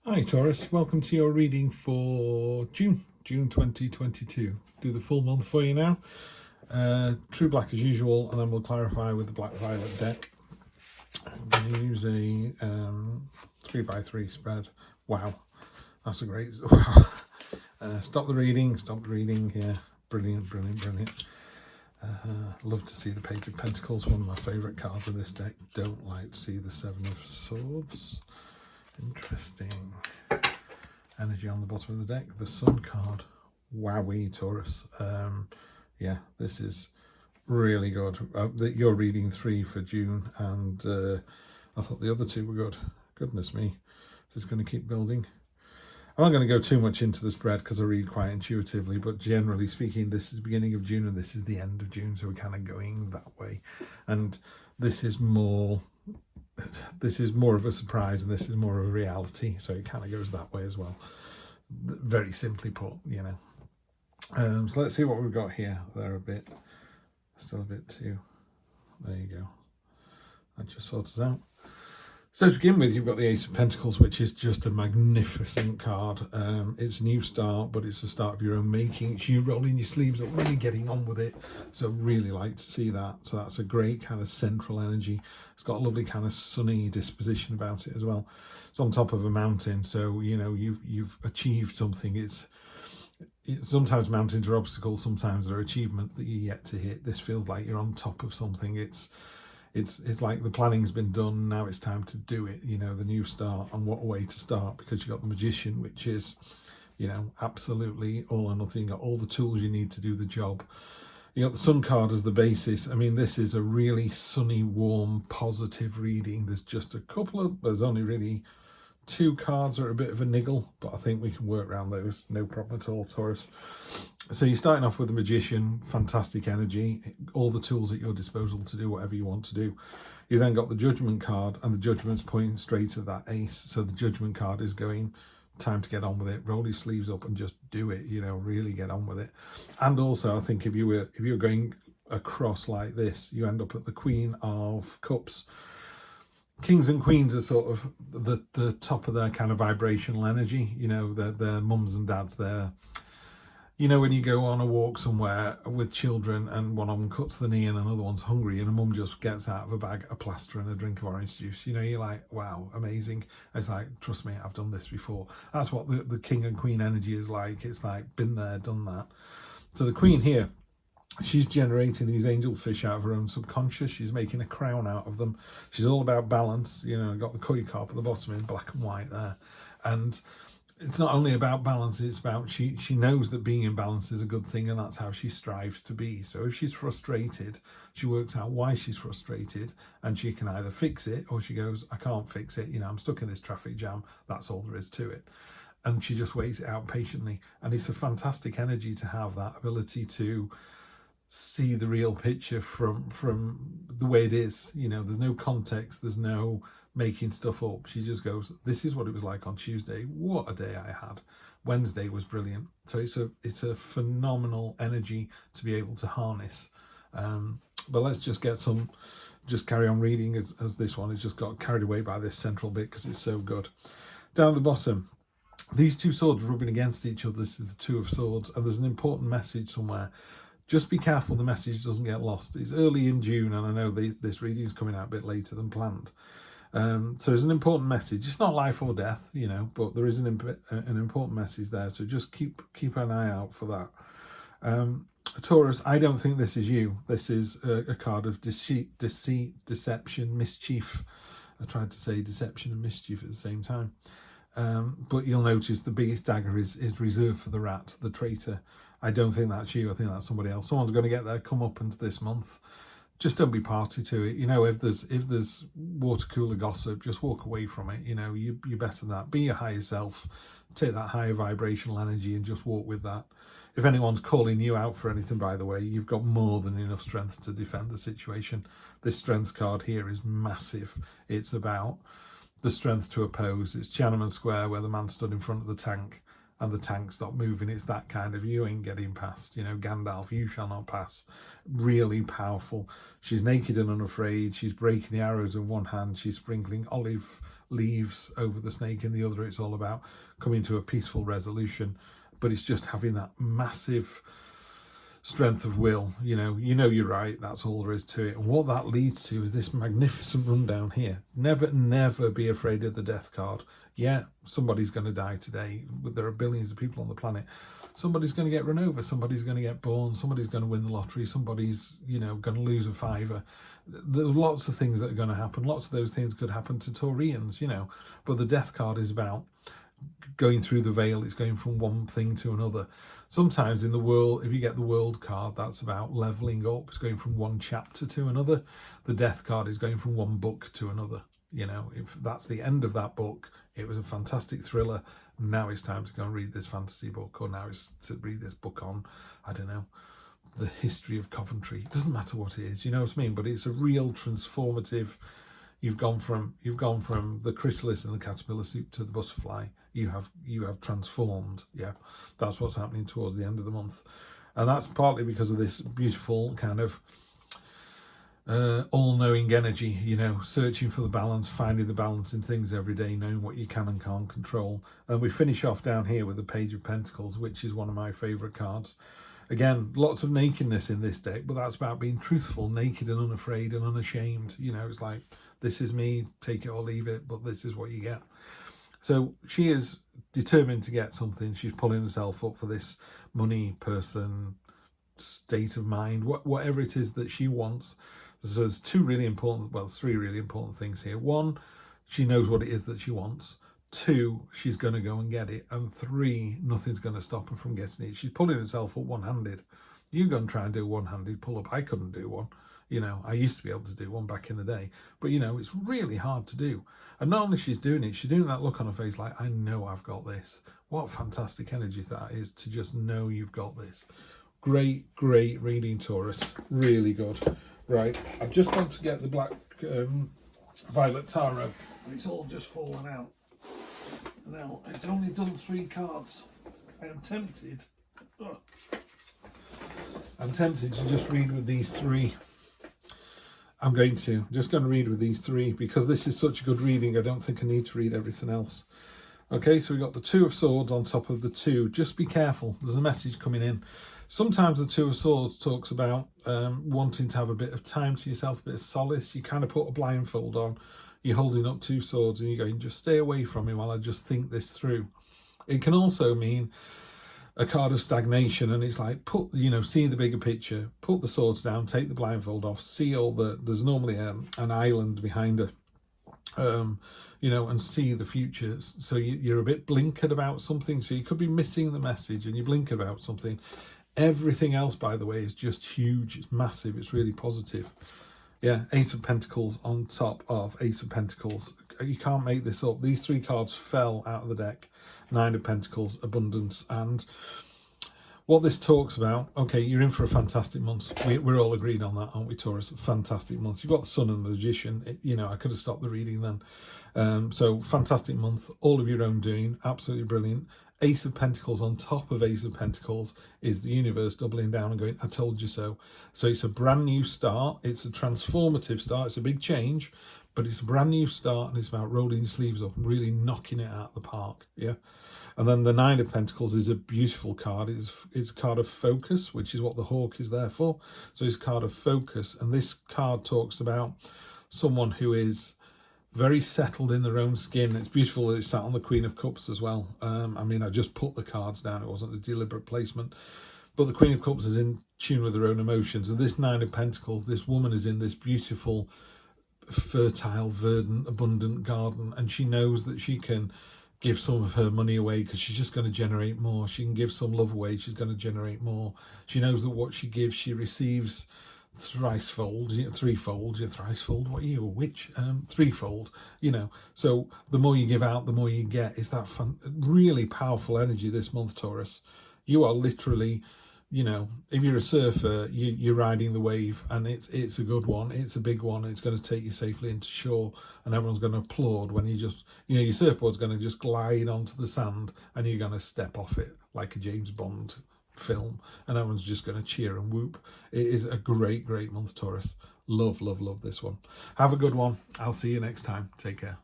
Hi Taurus, welcome to your reading for June 2022. Do the full month for you now. True black as usual, and then we'll clarify with the black violet deck. I'm going to use a 3x3 spread. Wow, that's a great wow. Stop the reading. Yeah, brilliant. Love to see the Page of Pentacles, one of my favourite cards of this deck. Don't like to see the Seven of Swords. Interesting. Energy on the bottom of the deck. The Sun card. Wowee, Taurus. Yeah, this is really good. You're reading 3 for June, and I thought the other two were good. Goodness me. This is going to keep building. I'm not going to go too much into the spread because I read quite intuitively, but generally speaking, this is the beginning of June and this is the end of June, so we're kind of going that way. And this is more of a surprise, and this is more of a reality, so it kind of goes that way as well. Very simply put, you know. So let's see what we've got here. They're still a bit too. There you go. That just sorts us out. So to begin with, you've got the Ace of Pentacles, which is just a magnificent card. It's a new start, but it's the start of your own making. It's you rolling your sleeves up, really getting on with it. So really like to see that. So that's a great kind of central energy. It's got a lovely kind of sunny disposition about it as well. It's on top of a mountain, so you know you've achieved something. Sometimes mountains are obstacles, sometimes they're achievements that you're yet to hit. This feels like you're on top of something. It's like the planning's been done, now it's time to do it, you know, the new start. And what a way to start, because you've got the Magician, which is, you know, absolutely all or nothing. You've got all the tools you need to do the job. You got the Sun card as the basis. I mean, this is a really sunny, warm, positive reading. There's only really 2 cards are a bit of a niggle, but I think we can work around those, no problem at all, Taurus. So you're starting off with the Magician, fantastic energy, all the tools at your disposal to do whatever you want to do. You then got the Judgment card, and the Judgment's pointing straight at that ace. So the Judgment card is going, time to get on with it, roll your sleeves up and just do it, you know, really get on with it. And also, I think if you were going across like this, you end up at the Queen of Cups. Kings and queens are sort of the top of their kind of vibrational energy, you know, their mums and dads. They're, you know, when you go on a walk somewhere with children and one of them cuts the knee and another one's hungry, and a mum just gets out of a bag a plaster and a drink of orange juice, you know, you're like, wow, amazing. It's like, trust me, I've done this before. That's what the king and queen energy is like. It's like, been there, done that. So the Queen here, she's generating these angelfish out of her own subconscious. She's making a crown out of them. She's all about balance. You know, got the koi carp at the bottom in black and white there. And it's not only about balance, it's about she knows that being in balance is a good thing, and that's how she strives to be. So if she's frustrated, she works out why she's frustrated, and she can either fix it, or she goes, I can't fix it. You know, I'm stuck in this traffic jam. That's all there is to it. And she just waits it out patiently. And it's a fantastic energy to have that ability to see the real picture from the way it is. You know, there's no context, there's no making stuff up. She just goes, this is what it was like on Tuesday, what a day I had. Wednesday was brilliant. So it's a phenomenal energy to be able to harness. But let's just carry on reading as this one has just got carried away by this central bit because it's so good. Down at the bottom, these 2 swords rubbing against each other. This is the 2 of Swords, and there's an important message somewhere. Just be careful the message doesn't get lost. It's early in June, and I know this reading is coming out a bit later than planned. So there's an important message. It's not life or death, you know, but there is an important message there. So just keep an eye out for that. Taurus, I don't think this is you. This is a card of deceit, deception, mischief. I tried to say deception and mischief at the same time. But you'll notice the biggest dagger is reserved for the rat, the traitor. I don't think that's you. I think that's somebody else. Someone's going to get their comeuppance this month. Just don't be party to it. You know, if there's water cooler gossip, just walk away from it. You know, you're better than that. Be your higher self. Take that higher vibrational energy and just walk with that. If anyone's calling you out for anything, by the way, you've got more than enough strength to defend the situation. This strength card here is massive. It's about the strength to oppose. It's Tiananmen Square where the man stood in front of the tank and the tank stopped moving. It's that kind of, you ain't getting past, you know, Gandalf, you shall not pass. Really powerful. She's naked and unafraid. She's breaking the arrows in one hand. She's sprinkling olive leaves over the snake. In the other, it's all about coming to a peaceful resolution. But it's just having that massive strength of will. You know you're right. That's all there is to it. And what that leads to is this magnificent rundown here. Never be afraid of the death card. Yeah, somebody's going to die today. There are billions of people on the planet. Somebody's going to get run over. Somebody's going to get born. Somebody's going to win the lottery. Somebody's, going to lose a fiver. There are lots of things that are going to happen. Lots of those things could happen to Taurians, But the death card is about going through the veil. It's going from one thing to another. Sometimes in the world, if you get the world card, that's about leveling up. It's going from one chapter to another. The death card is going from one book to another. If that's the end of that book, it was a fantastic thriller. Now it's time to go and read this fantasy book, or now it's to read this book on, I don't know, the history of Coventry. It doesn't matter what it is, you know what I mean? But it's a real transformative. You've gone from the chrysalis and the caterpillar soup to the butterfly. You have transformed. Yeah, that's what's happening towards the end of the month, and that's partly because of this beautiful kind of all-knowing energy, searching for the balance, finding the balance in things every day, knowing what you can and can't control. And we finish off down here with the Page of Pentacles, which is one of my favourite cards. Again, lots of nakedness in this deck, but that's about being truthful, naked and unafraid and unashamed. It's like, this is me, take it or leave it, but this is what you get. So she is determined to get something. She's pulling herself up for this money, person, state of mind, whatever it is that she wants. So there's three really important things here. One, she knows what it is that she wants. Two, she's going to go and get it. And three, nothing's going to stop her from getting it. She's pulling herself up one-handed. You go and try and do a one-handed pull-up. I couldn't do one. I used to be able to do one back in the day. But, it's really hard to do. And not only she's doing it, she's doing that look on her face like, I know I've got this. What fantastic energy that is, to just know you've got this. Great reading, Taurus. Really good. Right, I've just gone to get the black violet tarot, and it's all just fallen out. Now, it's only done 3 cards. I am tempted. I'm tempted to just read with these 3. I'm just going to read with these 3 because this is such a good reading. I don't think I need to read everything else. Okay, so we got the 2 of Swords on top of the 2. Just be careful. There's a message coming in. Sometimes the 2 of Swords talks about wanting to have a bit of time to yourself, a bit of solace. You kind of put a blindfold on. You're holding up 2 swords and you're going, just stay away from me while I just think this through. It can also mean a card of stagnation, and it's like, see the bigger picture, put the swords down, take the blindfold off, see there's normally an island behind her. And see the future. So you're a bit blinkered about something. So you could be missing the message and you're blinkered about something. Everything else, by the way, is just huge. It's massive. It's really positive. Yeah, Ace of Pentacles on top of Ace of Pentacles. You can't make this up. These 3 cards fell out of the deck. 9 of Pentacles, Abundance. And what this talks about, okay, you're in for a fantastic month. We're all agreed on that, aren't we, Taurus? Fantastic month. You've got the Sun and the Magician. I could have stopped the reading then. So fantastic month. All of your own doing. Absolutely brilliant. Ace of Pentacles on top of Ace of Pentacles is the universe doubling down and going, I told you so. So it's a brand new start. It's a transformative start. It's a big change, but it's a brand new start, and it's about rolling your sleeves up and really knocking it out of the park. Yeah. And then the 9 of Pentacles is a beautiful card. It's a card of focus, which is what the hawk is there for. So it's a card of focus. And this card talks about someone who is very settled in their own skin. It's beautiful that it's sat on the Queen of Cups as well. I just put the cards down. It wasn't a deliberate placement. But the Queen of Cups is in tune with her own emotions. And this 9 of Pentacles, this woman is in this beautiful, fertile, verdant, abundant garden. And she knows that she can give some of her money away because she's just going to generate more. She can give some love away. She's going to generate more. She knows that what she gives, she receives thricefold, threefold, thricefold, what are you, a witch? Threefold, so the more you give out, the more you get. It's that really powerful energy this month, Taurus. You are literally, if you're a surfer, you're riding the wave, and it's a good one, it's a big one, it's going to take you safely into shore, and everyone's going to applaud when you just, your surfboard's going to just glide onto the sand, and you're going to step off it like a James Bond film, and everyone's just going to cheer and whoop. It is a great month, Taurus. Love this one. Have a good one. I'll see you next time. Take care.